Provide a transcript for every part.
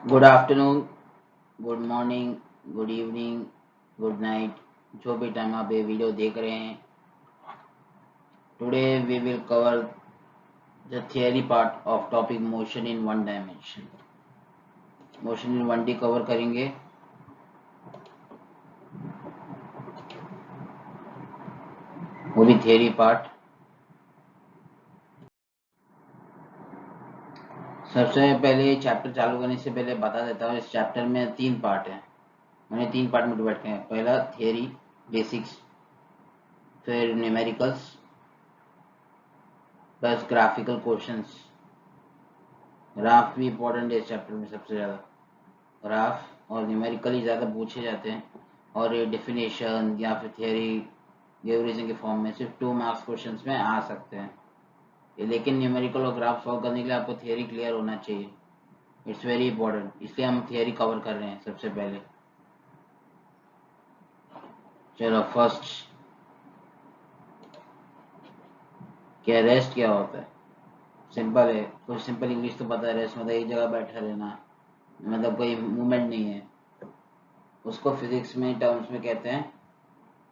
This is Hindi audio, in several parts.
Good afternoon, good morning, good evening, good night, जो भी टाइम आप ये वीडियो देख रहे हैं। Today we will cover the theory part of topic motion in one dimension. Motion in 1D cover करेंगे। वो भी थियरी पार्ट। सबसे पहले चैप्टर चालू करने से पहले बता देता हूँ, इस चैप्टर में 3 पार्ट हैं। मैंने 3 पार्ट में डिवाइड किया है। पहला थियरी बेसिक्स, फिर numericals plus graphical questions. Graph भी इम्पोर्टेंट है इस चैप्टर में सबसे ज़्यादा। ग्राफ और न्यूमेरिकली ज़्यादा पूछे जाते हैं, और ये डिफिनेशन या फिर थियरी रीजन के फॉर्म में सिर्फ 2 मार्क्स क्वेश्चन में आ सकते हैं ये। लेकिन न्यूमेरिकल और ग्राफ सॉल्व करने के लिए आपको थियरी क्लियर होना चाहिए। इट्स वेरी इंपॉर्टेंट, इसलिए हम थियरी कवर कर रहे हैं सबसे पहले। चलो फर्स्ट, क्या रेस्ट क्या होता है? सिंपल है, कुछ सिंपल इंग्लिश तो पता है। रेस्ट मतलब एक जगह बैठा रहना, मतलब कोई मूवमेंट नहीं है। उसको फिजिक्स में टर्म्स में कहते हैं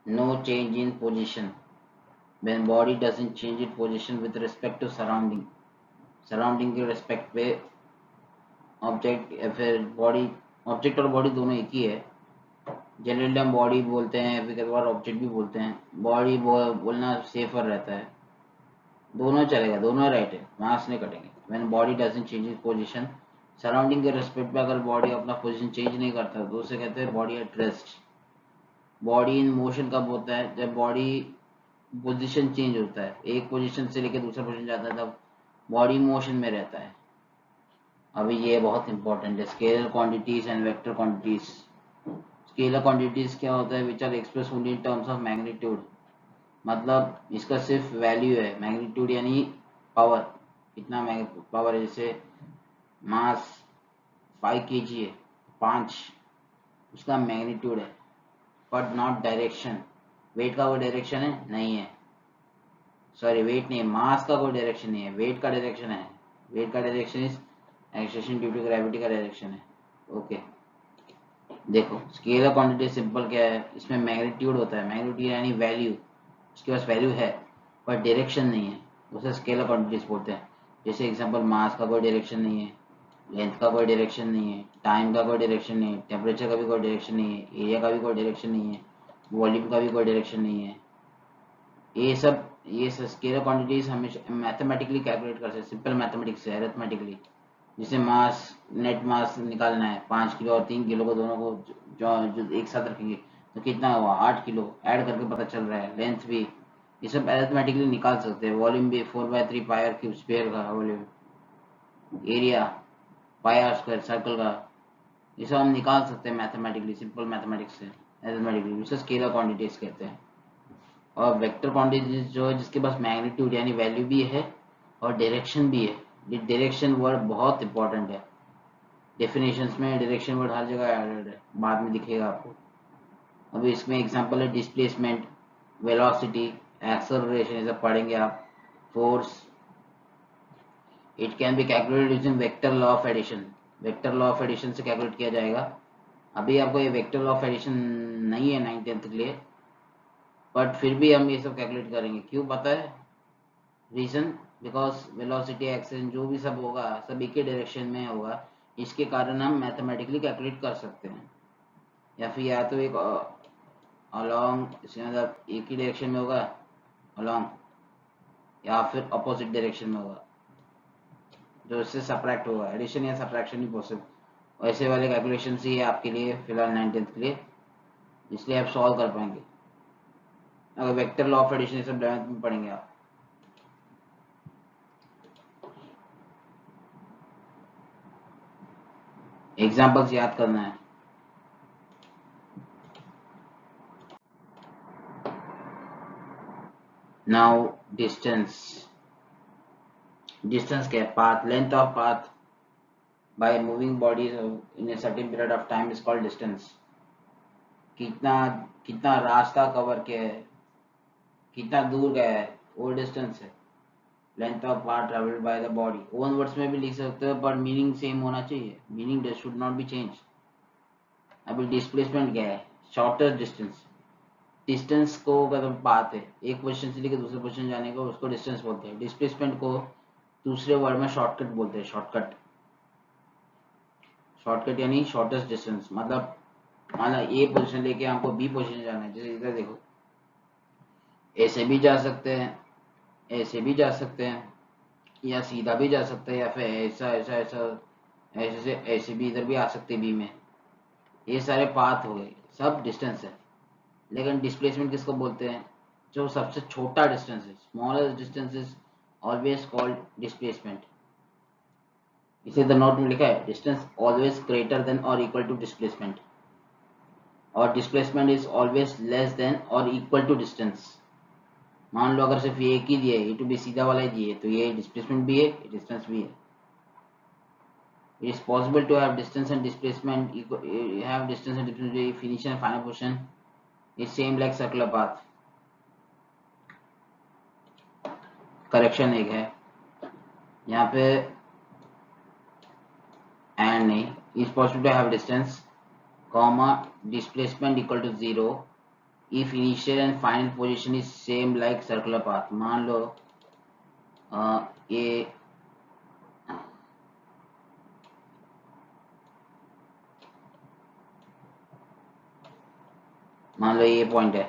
no change in position, when body doesn't change its position with respect to surrounding के रेस्पेक्ट पे ऑब्जेक्ट या फिर बॉडी। ऑब्जेक्ट और बॉडी दोनों एक ही है। जनरली हम बॉडी बोलते हैं, फिर कई बार ऑब्जेक्ट भी बोलते हैं। बॉडी बोलना सेफर रहता है। दोनों चलेगा, दोनों राइट है, मार्क्स नहीं कटेंगे। When body doesn't change its position surrounding के रेस्पेक्ट पे, अगर बॉडी अपना पोजीशन चेंज नहीं करता तो उसे कहते हैं body at rest. Body in motion कब होता है? जब बॉडी पोजीशन चेंज होता है, एक पोजीशन से लेकर दूसरा पोजीशन जाता है, तब बॉडी मोशन में रहता है। अभी ये बहुत इंपॉर्टेंट है, scalar quantities and vector quantities. Scalar quantities क्या होता है? Which are express only in terms of magnitude. मतलब इसका सिर्फ वैल्यू है, मैग्नीट्यूड यानी पावर। कितना पावर है? जैसे मास 5 kg है, 5, उसका मैग्नीट्यूड है, बट नॉट डायरेक्शन। वेट का कोई डायरेक्शन है? नहीं है। सॉरी, वेट नहीं है, मास का कोई डायरेक्शन नहीं है, वेट का डायरेक्शन है। वेट का direction is acceleration due to gravity का डायरेक्शन है। ओके, देखो स्केलर क्वांटिटी सिंपल क्या है, इसमें मैग्नीट्यूड होता है। मैग्नीट्यूड यानी वैल्यू, उसके पास वैल्यू है पर डायरेक्शन नहीं है, उसे स्केलर क्वांटिटीज बोलते हैं। जैसे एग्जांपल, मास का कोई डायरेक्शन नहीं है, लेंथ का कोई डायरेक्शन नहीं है, टाइम का कोई डायरेक्शन नहीं है, टेम्परेचर का भी कोई डायरेक्शन नहीं है, एरिया का भी कोई डायरेक्शन नहीं है, वॉल्यूम का भी कोई डायरेक्शन नहीं है। ये सब स्केलर क्वांटिटीज हमेशा मैथमेटिकली कैलकुलेट कर सकते हैं, सिंपल मैथमेटिक्स से, अरिथमेटिकली। जैसे मास, नेट मास निकालना है, 5 किलो और 3 किलो को, दोनों को जो एक साथ रखेंगे तो कितना हुआ? 8 किलो। ऐड करके पता चल रहा है। लेंथ भी ये सब अरिथमेटिकली निकाल सकते हैं। वॉल्यूम भी 4/3 पाई आर क्यूब स्क्वायर का volume. Area pi r square circle का। ये सब हम निकाल सकते हैं मैथमेटिकली, सिंपल मैथमेटिक्स से, अरिथमेटिकली। इसे स्केलर क्वांटिटीज कहते हैं। और वेक्टर क्वांटिटीज जो है, जिसके पास मैग्नीट्यूड यानी वैल्यू भी है और डायरेक्शन भी है। ये डायरेक्शन वर्ड बहुत इंपॉर्टेंट है। डेफिनेशंस में डायरेक्शन वर्ड हर जगह एडेड है, बाद में दिखेगा आपको। अभी इसमें एग्जांपल है डिस्प्लेसमेंट, वेलोसिटी, एक्सेलरेशन, ये सब पढ़ेंगे आप। Force, it can be calculated using vector law of addition. Vector law of addition से कैलकुलेट किया जाएगा। अभी आपको ये वेक्टर लॉ ऑफ एडिशन नहीं है 9th-10th के लिए, बट फिर भी हम ये सब कैलकुलेट करेंगे। क्यों पता है रीजन? बिकॉज वेलोसिटी, एक्सेलरेशन, जो भी सब होगा सब एक ही डायरेक्शन में होगा। इसके कारण हम मैथमेटिकली कैलकुलेट कर सकते हैं। या फिर या तो एक अलॉन्ग, इसमें मतलब एक ही डायरेक्शन में होगा अलॉन्ग, या फिर अपोजिट डायरेक्शन में होगा जो इससे सब्ट्रैक्ट होगा। एडिशन या सब्ट्रैक्शन ही पॉसिबल। ऐसे वाले कैलकुलेशन ही है आपके लिए फिलहाल 9th-10th के लिए, इसलिए आप सॉल्व कर पाएंगे। अगर वेक्टर लॉ ऑफ एडिशन ये सब 11th में पढ़ेंगे आप। एग्जाम्पल्स याद करना है। Now distance. डिस्टेंस क्या है? Path, length of path by moving bodies in a certain period of time is called distance. कितना कितना रास्ता कवर किया है, कितना दूर गया है, वो डिस्टेंस है। Length of path travelled by the body. Own words में भी लिख सकते हो पर मीनिंग सेम होना चाहिए, meaning should not be change. अभी डिस्प्लेसमेंट क्या है? Shortest distance. डिस्टेंस को अगर बात है एक पोजीशन से लेकर दूसरे पोजीशन जाने का, उसको डिस्टेंस बोलते हैं। डिस्प्लेसमेंट को दूसरे वर्ड में शॉर्टकट बोलते हैं, शॉर्टकट। शॉर्टकट यानी शॉर्टेस्ट डिस्टेंस। मतलब माना ए पोजीशन लेके हमको बी पोजीशन जाना है, जैसे इधर देखो, ए से भी जा सकते हैं, ए से भी जा सकते हैं, या सीधा भी जा सकते हैं, या फिर ऐसा ऐसा ऐसा ऐसे से ऐसे भी इधर भी आ सकते हैं बी में। ये सारे पाथ हो गए, सब डिस्टेंस है। लेकिन डिस्प्लेसमेंट किसको बोलते हैं? जो सबसे छोटा डिस्टेंस है, smallest distance is always called displacement. इसे द नोट में लिखा है, डिस्टेंस ऑलवेज ग्रेटर देन और इक्वल टू डिस्प्लेसमेंट, और displacement is always less than और इक्वल टू डिस्टेंस। मान लो अगर सिर्फ ये एक ही दिए, ए टू बी सीधा वाला ही दिए, तो ये डिस्प्लेसमेंट भी है, डिस्टेंस भी है। It is possible to have distance and displacement equal, have distance and displacement if initial and final position is same like circular path. Correction एक है यहाँ पे, एंड नहीं, is possible to have distance comma displacement equal to 0 if initial and final position is same like circular path. मान लो ये मान लो ये पॉइंट है,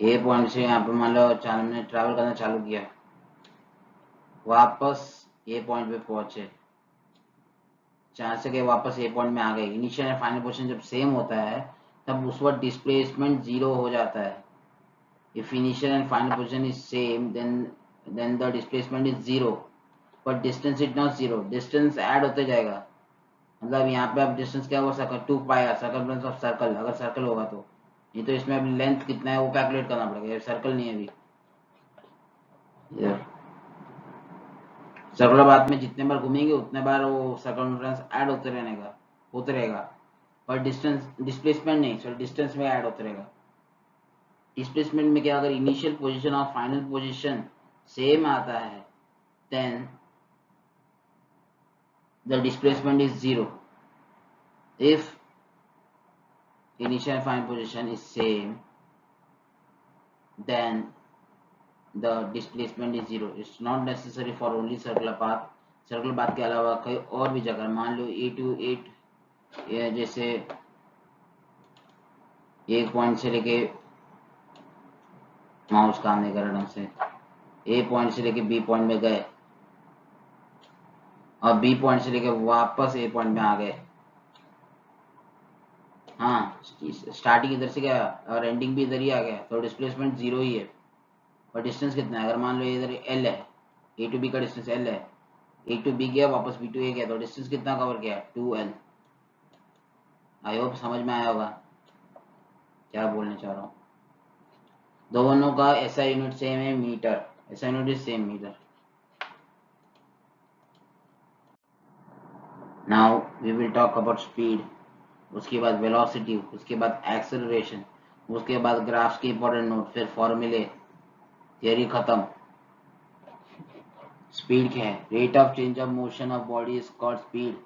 ए पॉइंट से यहाँ पे मान लो हमने ट्रैवल करना चालू किया, वापस ए पॉइंट पे पहुंचे, जहाँ से के वापस ए पॉइंट में आ गए। इनिशियल एंड फाइनल पोजीशन जब सेम होता है तब उस वक्त डिस्प्लेसमेंट 0 हो जाता है। If initial and final position is same then the displacement is 0, but distance is not 0, distance add होते जाएगा। मतलब यहाँ पे अब डिस्टेंस क्या होगा, सर्कल 2 पाया, सर्कल ऑफ सर्कल, अगर सर्कल होगा तो। नहीं तो इसमें अभी लेंथ कितना है वो कैलकुलेट करना पड़ेगा, सर्कल नहीं है अभी। सर्कुलर पाथ में जितने बार घूमेंगे उतने बार वो सर्कमफ्रेंस ऐड होते रहेगा, और डिस्टेंस डिस्प्लेसमेंट नहीं, सॉरी डिस्टेंस में ऐड होते रहेगा। डिस्प्लेसमेंट में क्या, अगर इनिशियल पोजीशन और फाइनल पोजीशन सेम आता है then the displacement is 0। If initial and final position is same then the displacement is 0. It's not necessary for only circular path, circular path के अलावा कई और भी जगह, मान लो 8 to 8, जैसे एक पॉइंट से लेके, माउस काम नहीं कर रहा ढंग से, ए पॉइंट से लेके बी पॉइंट में गए और बी पॉइंट से लेके वापस ए पॉइंट में आ गए। हाँ, स्टार्टिंग इधर से गया और एंडिंग भी इधर ही आ गया, तो डिस्प्लेसमेंट 0 ही है। और डिस्टेंस कितना है, अगर मान लो इधर एल है, ए टू बी का डिस्टेंस एल है, ए टू बी गया वापस बी टू ए गया, तो डिस्टेंस कितना कवर किया, 2l। आई होप समझ में आया होगा क्या बोलने चाह रहा हूँ। दोनों का ऐसा यूनिट सेम है, मीटर, ऐसा unit is same, metre. Now we will talk about speed, उसके बाद वेलोसिटी, उसके बाद एक्सेलरेशन, उसके बाद ग्राफ्स के इंपॉर्टेंट नोट, फिर फॉर्मूले, थियरी खत्म। स्पीड क्या है? Rate of change of motion of body is called speed.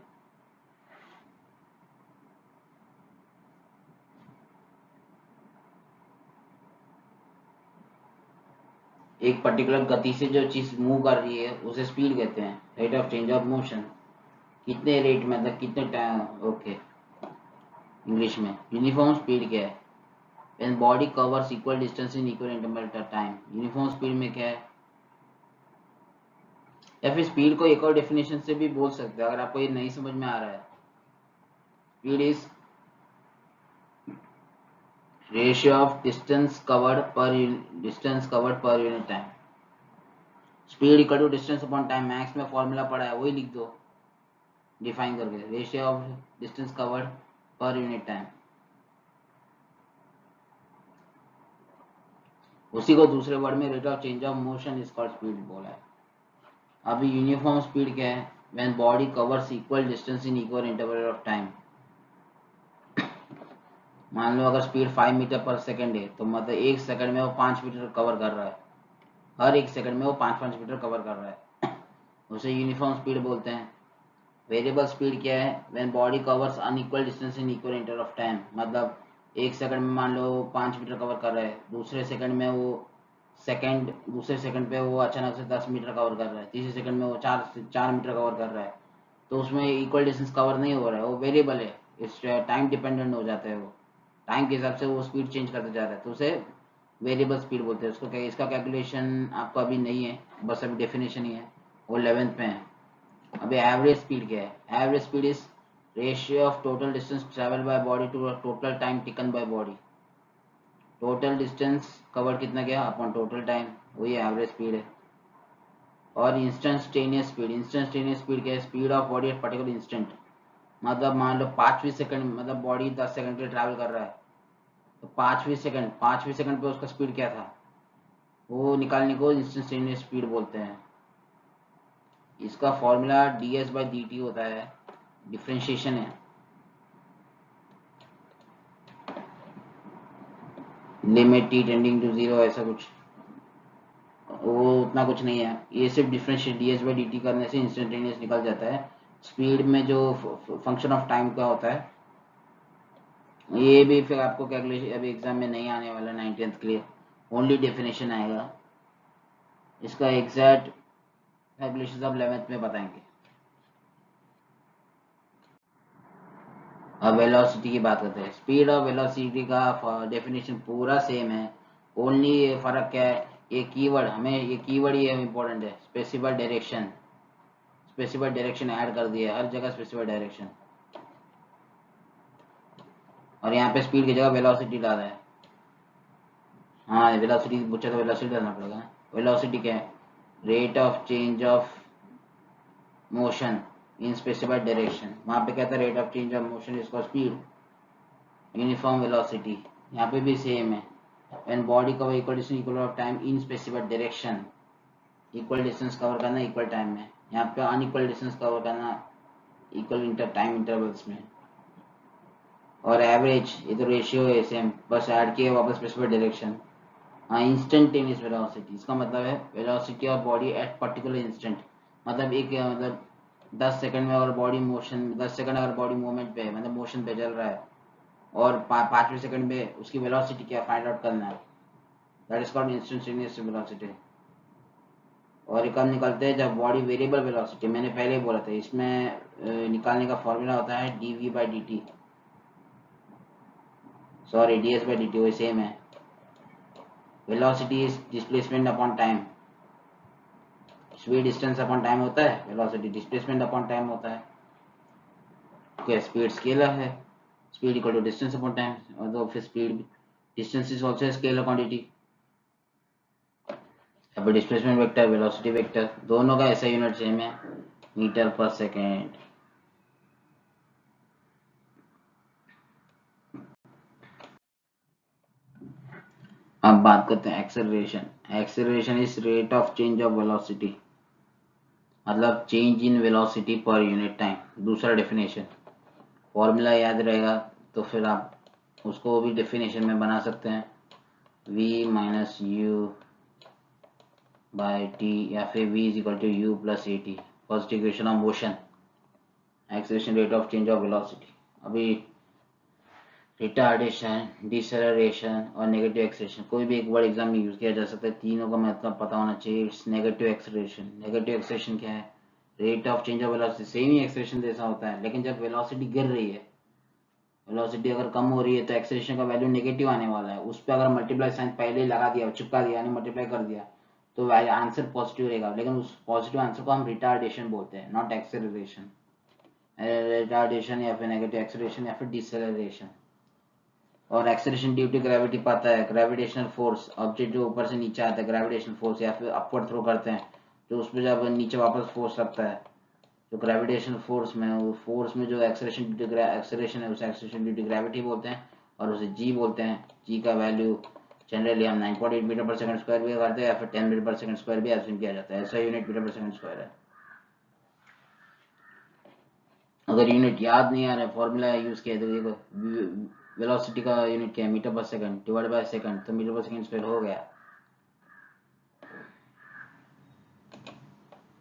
एक पर्टिकुलर गति से जो चीज मूव कर रही है उसे स्पीड कहते हैं, rate of change of motion. कितने रेट में, मतलब कितने टाइम, ओके। इंग्लिश में यूनिफॉर्म स्पीड क्या है? When body covers equal distance in equal interval of time. Uniform speed में क्या है? या फिर स्पीड को एक और डेफिनेशन से भी बोल सकते हैं अगर आपको ये नहीं समझ में आ रहा है। Speed is ratio of distance covered per unit time. Speed equal to distance upon time, मैक्स में फॉर्मूला पड़ा है वही लिख दो डिफाइन करके, ratio of distance covered per unit time. उसी को दूसरे वर्ड में rate of change of motion is called speed बोला है। अभी यूनिफॉर्म स्पीड क्या है? When body covers equal distance in equal interval of time. मान लो अगर स्पीड 5 मीटर पर सेकंड है तो मतलब 1 सेकंड में वो 5 मीटर कवर कर रहा है, हर 1 सेकंड में वो 5-5 मीटर कवर कर रहा है। उसे यूनिफॉर्म स्पीड बोलते हैं। वेरिएबल स्पीड क्या है? When body covers unequal distance in equal inter of time. मतलब 1 सेकंड में मान लो 5 मीटर कवर कर रहा है, दूसरे सेकंड पे वो अचानक से 10 मीटर कवर कर रहा है, तीसरे सेकंड में वो 4 मीटर कवर कर रहा है, तो उसमें इक्वल डिस्टेंस कवर नहीं हो रहा है, वो वेरिएबल है, इस टाइम डिपेंडेंट हो जाता है, वो टाइम के हिसाब से वो स्पीड चेंज करते जा रहा है, तो उसे वेरिएबल स्पीड बोलते हैं। उसको क्या, इसका कैलकुलेशन आपको अभी नहीं है, बस अभी डेफिनेशन ही है, वो 11th में है। अभी एवरेज स्पीड क्या है? Average speed is ratio of total distance travel by body to total time taken by body. Total distance cover कितना गया अपन टोटल टाइम, वही एवरेज स्पीड है। और इंस्टेंटेनियस स्पीड क्या है? Speed of body at particular instant. मतलब मान लो 5वीं सेकंड, मतलब बॉडी 10 सेकंड के लिए ट्रैवल कर रहा है, तो 5वीं सेकंड पे उसका स्पीड क्या था, वो निकालने को इंस्टेंटेनियस स्पीड बोलते हैं। इसका फॉर्मूला ds/dt होता है, डिफ्रेंशिएशन है, लिमिट t टेंडिंग टू 0, ऐसा कुछ, वो उतना कुछ नहीं है, ये सिर्फ डिफरेंशिएट ds/dt करने से इंस्टेंटेनियस निकल जाता है। स्पीड में जो फंक्शन ऑफ टाइम का होता है, ये भी फिर आपको कैलकुलेशन अभी एग्जाम में नहीं आने वाला 19th के लिए, ओनली डेफिनेशन आएगा, इसका एग्जैक्ट कैलकुलेशन अब 11th में बताएंगे। अब वेलोसिटी की बात करते हैं। स्पीड और वेलोसिटी का डेफिनेशन पूरा सेम है, ओनली फर्क क्या है, ये कीवर्ड, हमें ये कीवर्ड ही इम्पोर्टेंट है, specified direction. Specified direction add कर दिया है हर जगह, स्पेसिफाइड डायरेक्शन, और यहाँ पे स्पीड की जगह वेलोसिटी डाला है। हाँ, वेलोसिटी पूछा तो वेलोसिटी डालना पड़ेगा। वेलोसिटी क्या है? Rate of change of motion in specified direction. वहाँ पे क्या था? Rate of change of motion इसका स्पीड। यूनिफॉर्म वेलोसिटी यहाँ पे भी सेम है, when body cover equal distance equal of time in specified direction. Equal distance cover करना इक्वल टाइम में, यहाँ पे अनइक्वल डिस्टेंस कवर करना इक्वल टाइम इंटरवल्स में। और एवरेज, ये तो रेशियो है सेम, बस ऐड किए वापस स्पेसिफाइड डायरेक्शन। हाँ, इंस्टेंटेनियस वेलोसिटी, इसका मतलब है velocity of body at particular instant. मतलब एक मतलब 10 सेकंड में अगर बॉडी मोशन, 10 सेकंड अगर बॉडी मूवमेंट पे मतलब मोशन पे चल रहा है, और 5वें सेकंड में उसकी वेलोसिटी क्या फाइंड आउट करना है, that is called instantaneous velocity. और ये कब निकलते हैं? जब बॉडी वेरिएबल वेलोसिटी, मैंने पहले ही बोला था, इसमें निकालने का फॉर्मूला होता है dv/dt, सॉरी ds/dt, वही सेम है। Velocity is displacement upon time, speed distance upon time होता है, वेलोसिटी डिस्प्लेसमेंट अपॉन टाइम होता है। क्या स्पीड स्केलर है, speed equal to distance upon time, और तो फिर speed distance is also scalar quantity. अब डिस्प्लेसमेंट वेक्टर, वेलोसिटी वेक्टर, दोनों का ऐसा यूनिट सेम है, मीटर पर सेकेंड। अब बात करते हैं acceleration. Acceleration is rate of change of velocity, मतलब चेंज इन वेलोसिटी पर यूनिट टाइम। दूसरा डेफिनेशन, फॉर्मूला याद रहेगा तो फिर आप उसको भी डेफिनेशन में बना सकते हैं, v minus you by t, या फिर v is equal to you plus A t, first equation of motion, acceleration rate of change of velocity. अभी रिटार्डेशन, डिसेलरेशन और नेगेटिव एक्सेलरेशन, कोई भी एक वर्ड एग्जाम में यूज किया जा सकता है, तीनों का मतलब पता होना चाहिए। It's negative acceleration. Negative acceleration क्या है? Rate of change of velocity, same he acceleration जैसा होता है, लेकिन जब वेलोसिटी गिर रही है, वेलोसिटी अगर कम हो रही है तो एक्सेलरेशन का वैल्यू नेगेटिव आने वाला है। उस पर अगर मल्टीप्लाई साइन पहले ही लगा दिया, चिपका दिया, यानी मल्टीप्लाई कर दिया, तो आंसर पॉजिटिव रहेगा, लेकिन उस पॉजिटिव आंसर को हम रिटार्डेशन बोलते हैं, नॉट एक्सेलरेशन। रिटार्डेशन या फिर नेगेटिव एक्सेलरेशन या फिर डिसेलरेशन। और एक्सेलरेशन ड्यू टू ग्रेविटी पता है, ग्रेविटेशनल फोर्स, ऑब्जेक्ट जो ऊपर से नीचे आता है ग्रेविटेशनल फोर्स, या फिर अपवर्ड थ्रो करते हैं तो उस पर जब नीचे वापस फोर्स लगता है, तो ग्रेविटेशनल फोर्स में, वो फोर्स में जो एक्सेलरेशन ड्यू टू एक्सेलरेशन है, उसे एक्सेलरेशन ड्यू टू ग्रेविटी बोलते हैं, और उसे जी बोलते हैं। जी का वैल्यू जनरली हम 9.8 मीटर पर सेकंड स्क्वायर भी करते हैं, या फिर 10 मीटर पर सेकंड स्क्वायर भी एज्यूम किया जाता है, ऐसा यूनिट मीटर पर सेकंड स्क्वायर है। अगर यूनिट याद नहीं आ रहा है, फॉर्मूला यूज किया, तो देखो वेलोसिटी का यूनिट क्या है, मीटर पर सेकंड डिवाइड बाय सेकंड, तो मीटर पर सेकंड स्क्वायर हो गया।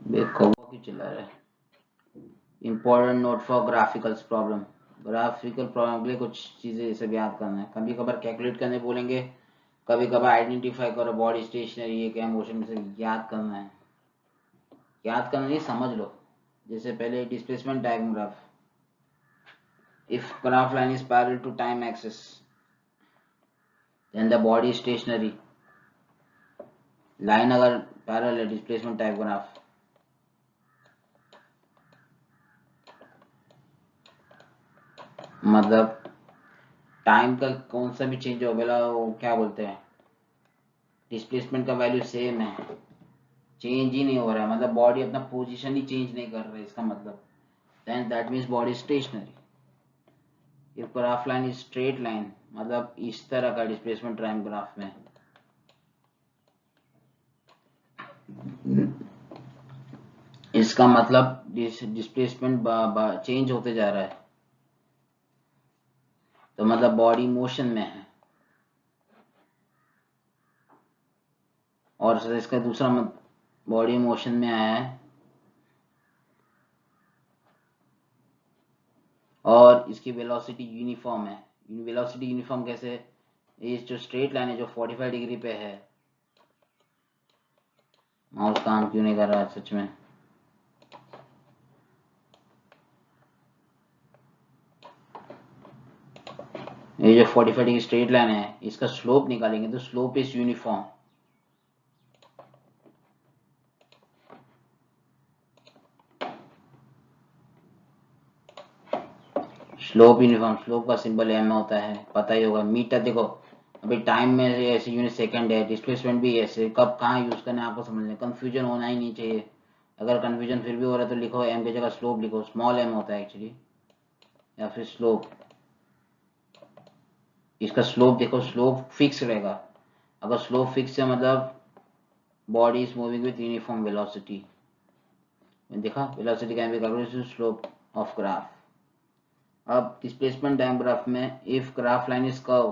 देखो वो क्यों चिल्ला रहा है। Important note for graphical problem, graphical problem के लिए कुछ चीजें सब याद करना है। कभी कभार कैलकुलेट करने बोलेंगे, कभी कभार आइडेंटिफाई करो बॉडी स्टेशनरी है क्या मोशन में, से याद करना है। याद करना नहीं, समझ लो। जैसे पहले displacement diagram graph, if graph line is parallel to time axis then the body stationary. Line अगर पैरेलल है डिस्प्लेसमेंट टाइप ग्राफ, मतलब टाइम का कौन सा भी चेंज हो गया वो क्या बोलते हैं, डिस्प्लेसमेंट का वैल्यू सेम है, चेंज ही नहीं हो रहा है, मतलब बॉडी अपना पोजीशन ही चेंज नहीं कर रहा है, इसका मतलब then that means body stationary. If graph line is straight line, मतलब इस तरह का डिस्प्लेसमेंट टाइम ग्राफ में, इसका मतलब डिस्प्लेसमेंट चेंज होते जा रहा है, तो मतलब बॉडी मोशन में है। और इसका दूसरा मत बॉडी मोशन में आया है, और इसकी वेलोसिटी यूनिफॉर्म है। वेलोसिटी यूनिफॉर्म कैसे, ये जो स्ट्रेट लाइन है जो 45 डिग्री पे है, माउस काम क्यों नहीं कर रहा है सच में। ये जो 45 डिग्री स्ट्रेट लाइन है, इसका स्लोप निकालेंगे तो slope is uniform. Slope uniform, slope का सिंबल एम होता है, पता ही होगा। मीटर देखो, अभी टाइम में ऐसे यूनिट सेकंड है, डिस्प्लेसमेंट भी ऐसे, कब कहाँ यूज करना है आपको समझना, कंफ्यूजन होना ही नहीं चाहिए। अगर कंफ्यूजन फिर भी हो रहा है तो लिखो एम की जगह स्लोप लिखो, स्मॉल एम होता है एक्चुअली, या फिर स्लोप। इसका स्लोप देखो, स्लोप फिक्स रहेगा। अगर स्लोप फिक्स है मतलब body is moving with uniform velocity. देखा, velocity can be calculated slope of graph. अब डिस्प्लेसमेंट टाइम ग्राफ में if graph line is curve,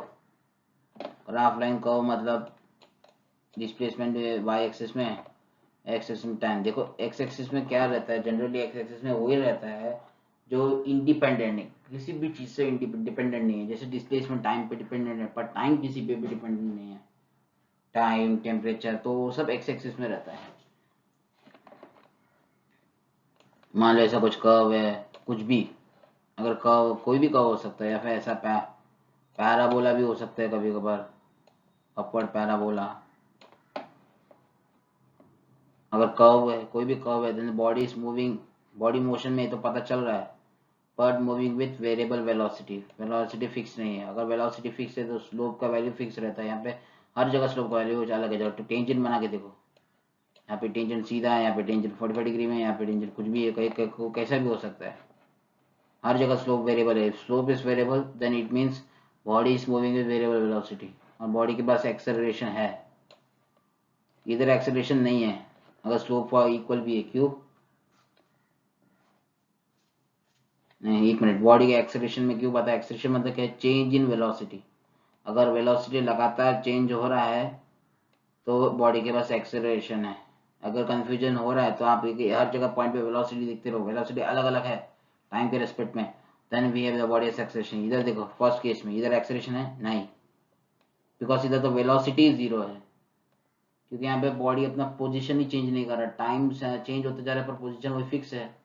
graph line curve मतलब डिस्प्लेसमेंट वाई एक्सिस में, एक्स एक्सिस में टाइम। देखो एक्स एक्सिस में क्या रहता है, जनरली एक्स एक्सिस में वही रहता है जो इंडिपेंडेंट है, किसी भी चीज से डिपेंडेंट नहीं है। जैसे डिस्प्लेसमेंट टाइम पे डिपेंडेंट है, पर टाइम किसी पे भी डिपेंडेंट नहीं है। टाइम, टेम्परेचर, तो सब एक्स एक्सिस में रहता है। मान लो ऐसा कुछ कर्व है, कुछ भी, अगर कर्व कोई भी कर्व हो सकता है, या फिर ऐसा पैराबोला भी हो सकता है कभी कभार, अपवर्ड पैराबोला। अगर कर्व है, कोई भी कर्व है, then body is moving, body motion में तो पता चल रहा है, but moving with variable velocity. Velocity fix नहीं है। अगर वेलोसिटी फिक्स है तो स्लोप का वैल्यू फिक्स रहता है। यहाँ पे हर जगह स्लोप का वैल्यू अलग है। जब टेंजेंट बना के देखो, यहाँ पे टेंजेंट सीधा है, यहाँ पे टेंजेंट 45 डिग्री में, यहाँ पे टेंजेंट कुछ भी है, कैसा भी हो सकता है। हर जगह स्लोप वेरिएबल है। Slope is variable then it means body is moving with variable velocity, और बॉडी के पास एक्सेलरेशन है। इधर एक्सेलरेशन नहीं है अगर स्लोप इक्वल भी है, क्यों नहीं, एक मिनट, बॉडी के एक्सेलरेशन में क्यों पता है, एक्सेलरेशन मतलब क्या है, चेंज इन वेलोसिटी। अगर वेलोसिटी लगातार चेंज हो रहा है तो बॉडी के पास एक्सेलरेशन है। अगर कंफ्यूजन हो रहा है तो आप हर जगह पॉइंट पे वेलोसिटी देखते रहो, वेलोसिटी अलग अलग है टाइम के रेस्पेक्ट में, then we have the body acceleration. इधर देखो फर्स्ट केस में इधर एक्सेलरेशन है नहीं, बिकॉज इधर तो वेलोसिटी जीरो है, क्योंकि यहाँ पे बॉडी अपना पोजीशन ही चेंज नहीं कर रहा, टाइम चेंज होते जा रहा है पर पोजीशन वही फिक्स है।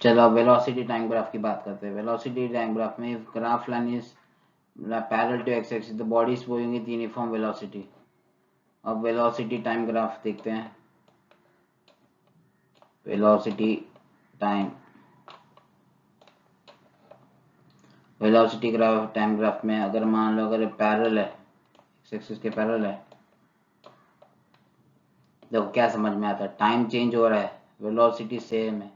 चलो अब वेलोसिटी टाइम ग्राफ की बात करते हैं। वेलोसिटी टाइम ग्राफ में graph line is parallel to x axis, the body is moving with uniform velocity. अब वेलोसिटी टाइम ग्राफ देखते हैं। Velocity time, velocity graph time graph में अगर मान लो अगर पैरेलल है, एक्स एक्सिस के पैरेलल है, देखो क्या समझ में आता है, टाइम चेंज हो रहा है, वेलोसिटी सेम है।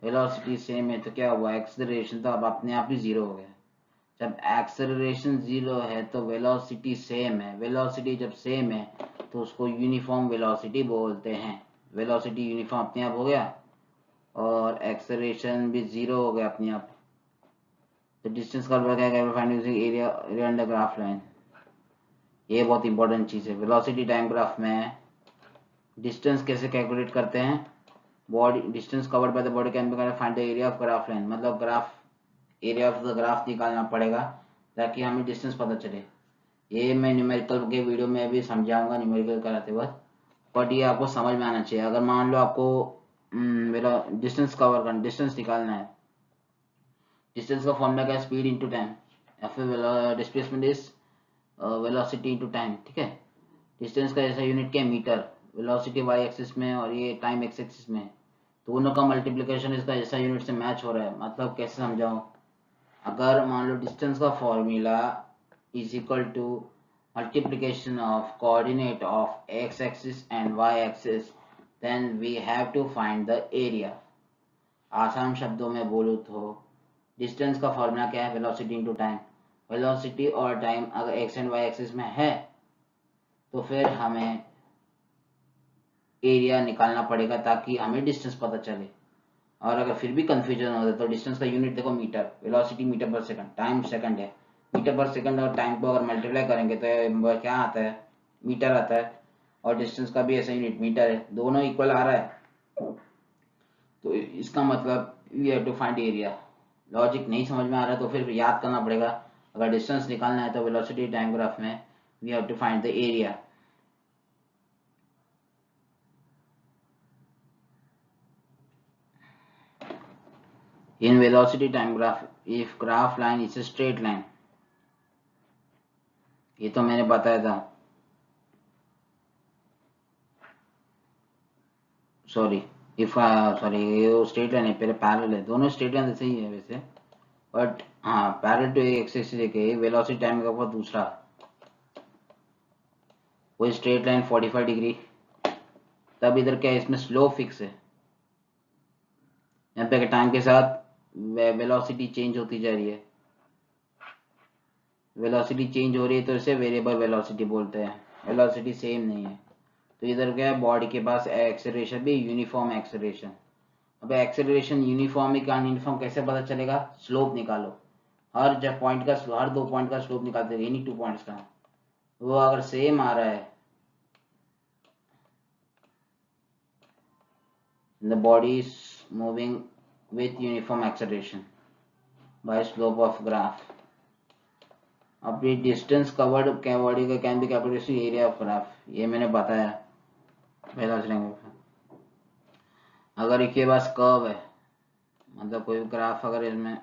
वेलोसिटी सेम है तो क्या हुआ, एक्सेलरेशन तो अब अपने आप ही जीरो हो गया। जब एक्सेलरेशन 0 है तो वेलोसिटी सेम है। वेलोसिटी जब सेम है तो उसको यूनिफॉर्म वेलोसिटी बोलते हैं। वेलोसिटी यूनिफॉर्म अपने आप हो गया और एक्सेलरेशन भी 0 हो गया अपने आप। तो डिस्टेंस का क्या है, find using area under graph line. ये बहुत इंपॉर्टेंट चीज़ है। वेलोसिटी टाइम ग्राफ में डिस्टेंस कैसे कैलकुलेट करते हैं, body distance covered by the body can be find the area of graph line, मतलब graph area of the graph निकालना पड़ेगा ताकि हमें डिस्टेंस पता चले। ये मैं न्यूमेरिकल के वीडियो में भी समझाऊंगा न्यूमेरिकल कराते वक्त, बट ये आपको समझ में आना चाहिए। अगर मान लो आपको मेरा डिस्टेंस कवर करना, डिस्टेंस निकालना है, डिस्टेंस का फॉर्मूला क्या है, स्पीड इनटू टाइम, या फिर displacement is velocity into time, ठीक है। डिस्टेंस का ऐसा यूनिट क्या है, मीटर, वेलोसिटी वाई एक्सिस में और ये टाइम एक्स एक्सिस में, दोनों का मल्टीप्लिकेशन इसका ऐसा यूनिट से मैच हो रहा है। मतलब कैसे समझाऊं, अगर मान लो डिस्टेंस का formula is equal to multiplication of coordinate of x axis and y axis, then we have to find the area. आसान शब्दों में बोलूँ तो डिस्टेंस का फॉर्मूला क्या है, वेलोसिटी इनटू टाइम। वेलोसिटी और टाइम अगर एक्स एंड वाई एक्सिस में है तो फिर हमें एरिया निकालना पड़ेगा ताकि हमें डिस्टेंस पता चले। और अगर फिर भी कंफ्यूजन हो जाए तो डिस्टेंस का यूनिट देखो मीटर, वेलोसिटी मीटर पर सेकंड, टाइम सेकंड है, मीटर पर सेकंड और टाइम को अगर मल्टीप्लाई करेंगे तो क्या आता है, मीटर आता है। और डिस्टेंस का भी ऐसा यूनिट मीटर है, दोनों इक्वल आ रहा है। तो इसका मतलब we have to find area. Logic नहीं समझ में आ रहा है तो फिर याद करना पड़ेगा। अगर डिस्टेंस निकालना है तो वेलोसिटी टाइम ग्राफ में we have to find the area. In velocity time graph, if graph line is a straight line, ये तो मैंने बताया था, सॉरी इफ सॉरी ये स्ट्रेट लाइन है, पहले पैरेलल है, दोनों स्ट्रेट लाइन जैसे ही है वैसे, बट हाँ पैरेलल टू एक्स एक्सिस है, वेलोसिटी टाइम का बहुत दूसरा, वही स्ट्रेट लाइन 45 डिग्री। तब इधर क्या है, इसमें स्लो फिक्स है, यहाँ पे टाइम के साथ वेलोसिटी चेंज होती जा रही है, वेलोसिटी चेंज हो रही है तो इसे वेरिएबल वेलोसिटी बोलते हैं। वेलोसिटी सेम नहीं है तो इधर क्या है, बॉडी के पास एक्सेलरेशन भी यूनिफॉर्म एक्सेलरेशन। अब एक्सेलरेशन यूनिफॉर्म ही यूनिफॉर्म कैसे पता चलेगा, स्लोप निकालो। हर जब पॉइंट का हर 2 पॉइंट का स्लोप निकालते हैं, यानी 2 पॉइंट्स का, वो अगर सेम आ रहा है, the body is moving with uniform acceleration by slope of graph। अब ये डिस्टेंस कवर्ड बॉडी का can be calculated area of graph, ये मैंने बताया पहला चलेंगे। अगर इसके पास कर्व है, मतलब कोई ग्राफ अगर इसमें,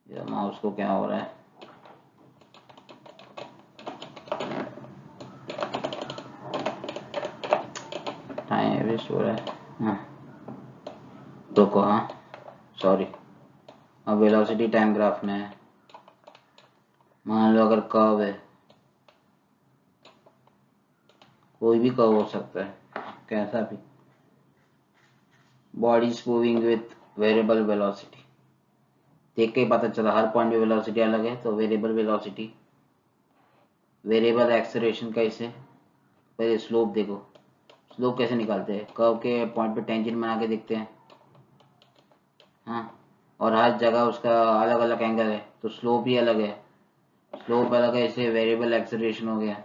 ये माउस को क्या हो रहा है, टाइम वेस्ट हो रहा है, हाँ रुको, हाँ सॉरी। अब वेलोसिटी टाइम ग्राफ में मान लो अगर कर्व है, कोई भी कर्व हो सकता है कैसा भी, body is moving with variable velocity, देख के ही पता चला हर पॉइंट पे वेलोसिटी अलग है, तो वेरिएबल वेलोसिटी, वेरिएबल एक्सेलरेशन कैसे, पहले स्लोप देखो, स्लोप कैसे निकालते हैं, कर्व के पॉइंट पे टेंजेंट बना के देखते हैं, हाँ, और हर जगह उसका अलग अलग एंगल है तो स्लोप भी अलग है, स्लोप अलग है, इसलिए वेरिएबल एक्सेलरेशन हो गया।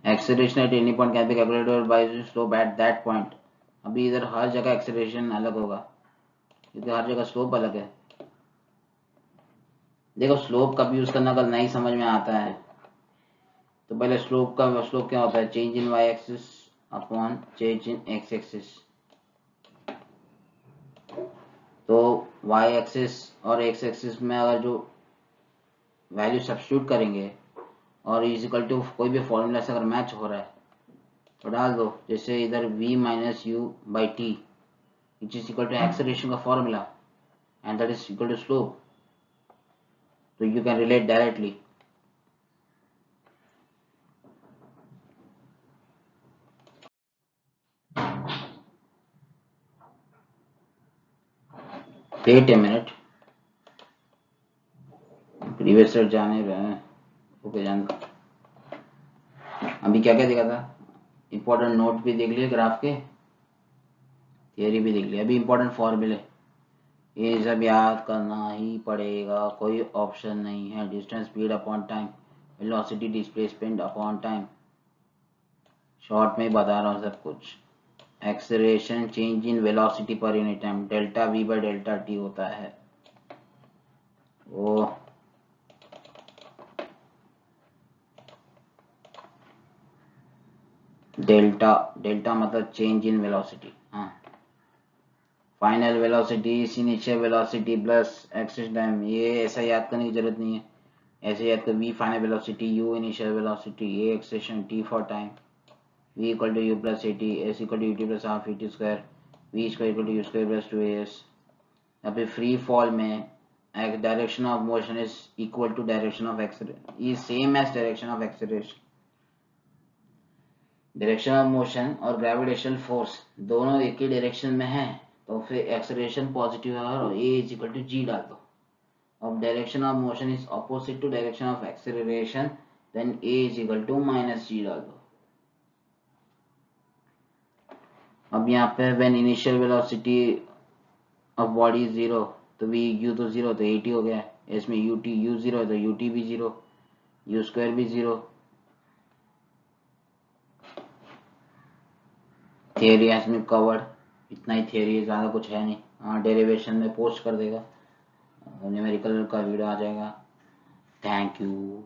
Acceleration at any point can be calculated by slope at that point. अभी इधर हर जगह एक्सेलरेशन अलग होगा क्योंकि हर जगह स्लोप अलग है। देखो स्लोप कब यूज करना कल नहीं समझ में आता है तो पहले स्लोप क्या होता है, change in y axis upon change in x axis. तो वाई एक्सिस और एक्स एक्सिस में अगर जो वैल्यू सब्स्टिट्यूट करेंगे और इज इक्वल टू कोई भी फॉर्मूला से अगर मैच हो रहा है तो डाल दो, जैसे इधर v minus you by T which is equal to acceleration का formula and that is equal to slope, तो you can relate directly. Wait a minute, previous set जाने रहे हैं। ओके जान, अभी क्या क्या देखा था? इंपॉर्टेंट नोट भी देख लिए, ग्राफ के थियरी भी देख लिया, अभी इंपॉर्टेंट फॉर्मूले ये सब याद करना ही पड़ेगा, कोई ऑप्शन नहीं है। Distance speed upon time, velocity displacement upon time, short में बता रहा हूँ सब कुछ। एक्सेलरेशन चेंज इन वेलोसिटी पर unit time, delta we by delta T होता है वो। डेल्टा, डेल्टा मतलब चेंज इन वेलोसिटी। हाँ, final velocity initial velocity plus axis time, ये ऐसा याद करने की जरूरत नहीं है। ऐसे याद कर, V final velocity, U initial velocity, A acceleration, T for time, v equal to you plus A T, S equal to U T plus half E T square, V square equal to U square plus two S. यहाँ पे फ्री फॉल में direction of motion is equal to direction of acceleration, ये same as direction of acceleration. Direction of motion और ग्रेविटेशनल फोर्स दोनों एक ही डायरेक्शन में है, तो फिर एक्सेलरेशन पॉजिटिव है और A is equal to G डाल दो। अब direction of motion is opposite to direction of acceleration, then A is equal to minus G डाल दो। अब यहाँ पे when initial velocity of body zero, तो वी यू तो जीरो, तो ए टी हो गया। इसमें यू टी, यू जीरो है तो यू टी भी जीरो, यू स्क्वायर भी जीरो। थियरी इसमें कवर्ड, इतना ही थियरी है, ज़्यादा कुछ है नहीं। हाँ, डेरिवेशन में पोस्ट कर देगा, न्यूमेरिकल का वीडियो आ जाएगा। Thank you.